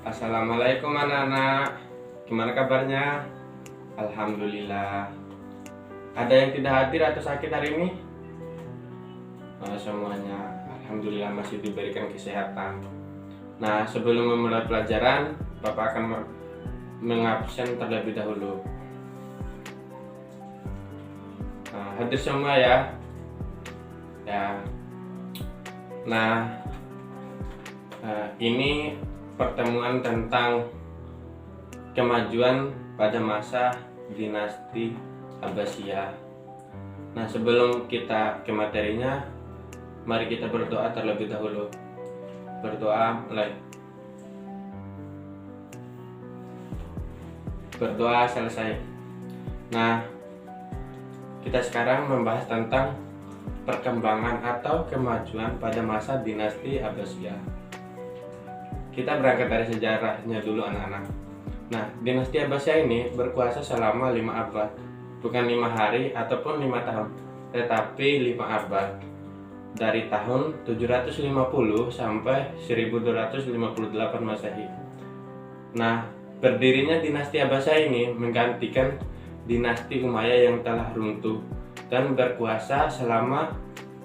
Assalamualaikum anak-anak, gimana kabarnya? Alhamdulillah. Ada yang tidak hadir atau sakit hari ini? Semuanya Alhamdulillah masih diberikan kesehatan. Nah, sebelum memulai pelajaran, Bapak akan mengabsen terlebih dahulu. Hadir semua ya. Nah, ini pertemuan tentang kemajuan pada masa dinasti Abbasiyah. Nah, sebelum kita ke materinya, mari kita berdoa terlebih dahulu. Berdoa mulai. Berdoa selesai. Nah, kita sekarang membahas tentang perkembangan atau kemajuan pada masa dinasti Abbasiyah. Kita berangkat dari sejarahnya dulu anak-anak. Nah, dinasti Abbasiyah ini berkuasa selama 5 abad. Bukan 5 hari ataupun 5 tahun, tetapi 5 abad. Dari tahun 750 sampai 1258 Masehi. Nah, berdirinya dinasti Abbasiyah ini menggantikan dinasti Umayyah yang telah runtuh dan berkuasa selama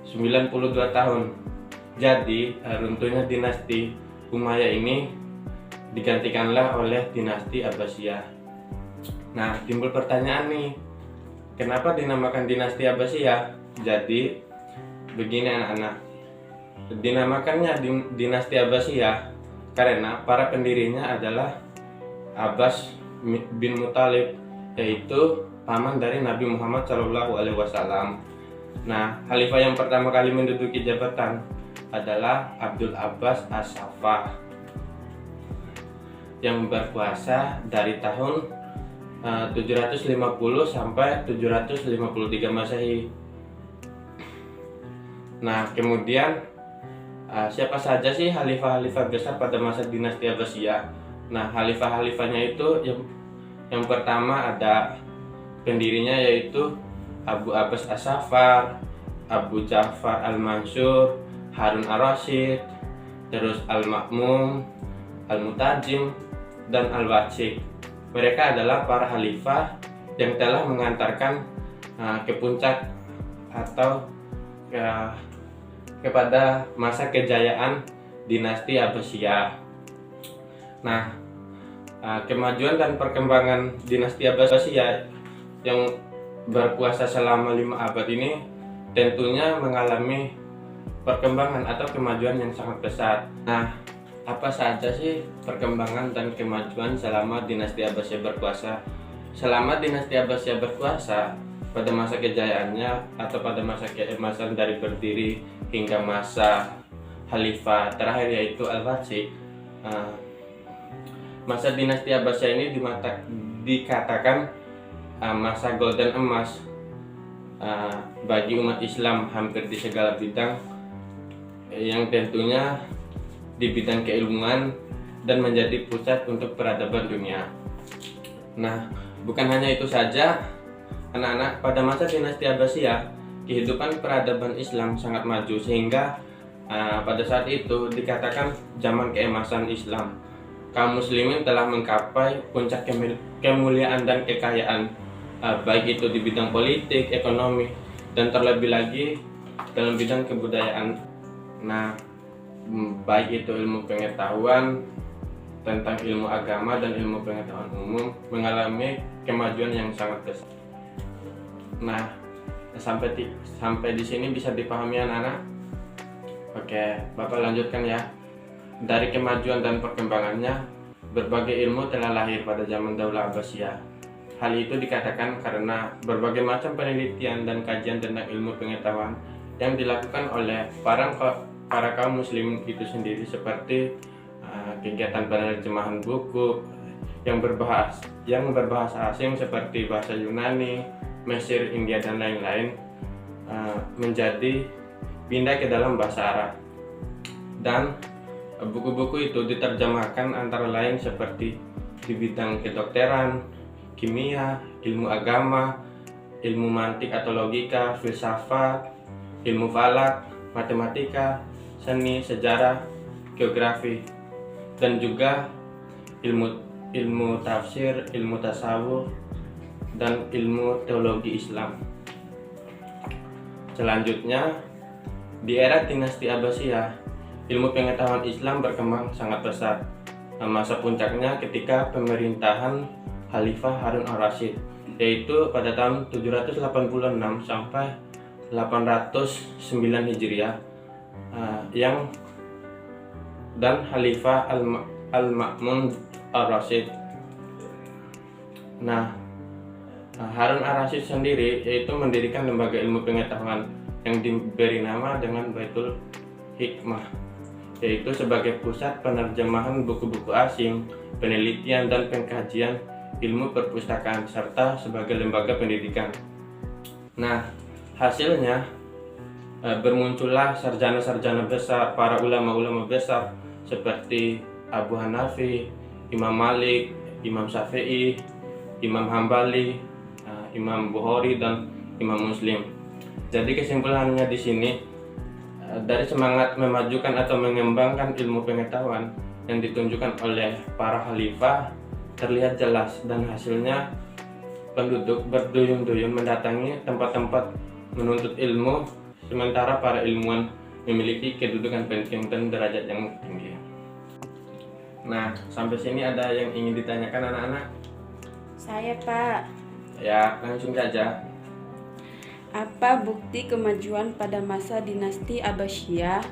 92 tahun. Jadi, runtuhnya dinasti Umayyah ini digantikanlah oleh dinasti Abbasiyah. Nah, timbul pertanyaan nih, kenapa dinamakan dinasti Abbasiyah? Jadi, begini anak-anak, dinamakannya dinasti Abbasiyah karena para pendirinya adalah Abbas bin Muthalib, yaitu paman dari Nabi Muhammad SAW. Nah, khalifah yang pertama kali menduduki jabatan adalah Abdul Abbas As-Saffah yang berkuasa dari tahun 750 sampai 753 Masehi. Nah, kemudian siapa saja sih khalifah-khalifah besar pada masa dinasti Abbasiyah? Nah, khalifah-khalifahnya itu yang pertama ada pendirinya yaitu Abu Abbas As-Saffar, Abu Ja'far Al-Mansur, Harun Ar-Rasyid, terus Al-Ma'mun, Al-Mutajim, dan Al-Wathik. Mereka adalah para khalifah yang telah mengantarkan ke puncak atau kepada masa kejayaan dinasti Abbasiyah. Nah, kemajuan dan perkembangan dinasti Abbasiyah yang berkuasa selama 5 abad ini tentunya mengalami perkembangan atau kemajuan yang sangat pesat. Nah, apa saja sih perkembangan dan kemajuan selama dinasti Abbasiyah berkuasa? Selama dinasti Abbasiyah berkuasa, pada masa kejayaannya atau pada masa keemasan dari berdiri hingga masa khalifah terakhir yaitu Al-Wathik, masa dinasti Abbasiyah ini dikatakan masa golden emas bagi umat Islam hampir di segala bidang, yang tentunya di bidang keilmuan dan menjadi pusat untuk peradaban dunia. Nah, bukan hanya itu saja anak-anak, pada masa dinasti Abbasiyah kehidupan peradaban Islam sangat maju sehingga pada saat itu dikatakan zaman keemasan Islam. Kaum muslimin telah menggapai puncak kemuliaan dan kekayaan, baik itu di bidang politik, ekonomi, dan terlebih lagi dalam bidang kebudayaan. Nah, baik itu ilmu pengetahuan tentang ilmu agama dan ilmu pengetahuan umum mengalami kemajuan yang sangat besar. Nah, sampai di sini bisa dipahami anak-anak? Oke, Bapak lanjutkan ya. Dari kemajuan dan perkembangannya, berbagai ilmu telah lahir pada zaman Daulah Abbasiyah. Hal itu dikatakan karena berbagai macam penelitian dan kajian tentang ilmu pengetahuan yang dilakukan oleh para kaum muslim itu sendiri, seperti kegiatan penerjemahan buku yang berbahasa asing seperti bahasa Yunani, Mesir, India, dan lain-lain, menjadi pindah ke dalam bahasa Arab. Dan buku-buku itu diterjemahkan antara lain seperti di bidang kedokteran, kimia, ilmu agama, ilmu mantik atau logika, filsafat, ilmu falak, matematika, seni, sejarah, geografi, dan juga ilmu ilmu tafsir, ilmu tasawuf, dan ilmu teologi Islam. Selanjutnya, di era dinasti Abbasiyah, ilmu pengetahuan Islam berkembang sangat pesat. Masa puncaknya ketika pemerintahan Khalifah Harun al-Rasyid, yaitu pada tahun 786 sampai 809 Hijriah, dan Khalifah Al-Ma'mun al-Rasyid. Nah, Harun al-Rasyid sendiri yaitu mendirikan lembaga ilmu pengetahuan yang diberi nama dengan Baitul Hikmah, yaitu sebagai pusat penerjemahan buku-buku asing, penelitian dan pengkajian ilmu perpustakaan, serta sebagai lembaga pendidikan. Nah, hasilnya bermuncullah sarjana-sarjana besar, para ulama-ulama besar seperti Abu Hanafi, Imam Malik, Imam Syafi'i, Imam Hambali, Imam Bukhari, dan Imam Muslim. Jadi kesimpulannya di sini, dari semangat memajukan atau mengembangkan ilmu pengetahuan yang ditunjukkan oleh para khalifah terlihat jelas, dan hasilnya penduduk berduyun-duyun mendatangi tempat-tempat menuntut ilmu, sementara para ilmuwan memiliki kedudukan penting dan derajat yang tinggi. Nah, sampai sini ada yang ingin ditanyakan anak-anak? Saya, Pak. Ya, langsung saja. Apa bukti kemajuan pada masa dinasti Abbasiyah?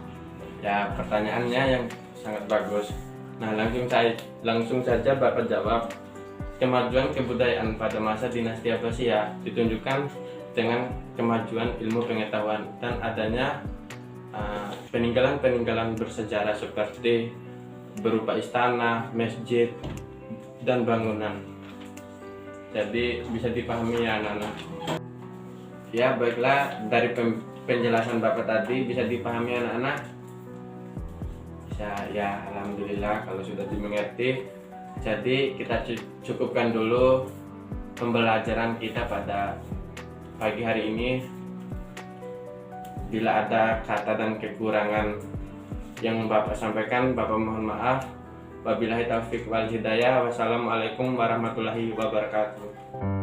Ya, pertanyaannya yang sangat bagus. Nah, langsung saja Bapak jawab. Kemajuan kebudayaan pada masa dinasti Abbasiyah ditunjukkan dengan kemajuan ilmu pengetahuan dan adanya peninggalan-peninggalan bersejarah seperti berupa istana, masjid, dan bangunan. Jadi bisa dipahami ya anak-anak. Ya, baiklah, dari penjelasan Bapak tadi bisa dipahami anak-anak? Bisa ya, alhamdulillah kalau sudah dimengerti. Jadi kita cukupkan dulu pembelajaran kita pada pagi hari ini. Bila ada kata dan kekurangan yang Bapak sampaikan, Bapak mohon maaf. Wabillahi taufiq wal hidayah. Wassalamualaikum warahmatullahi wabarakatuh.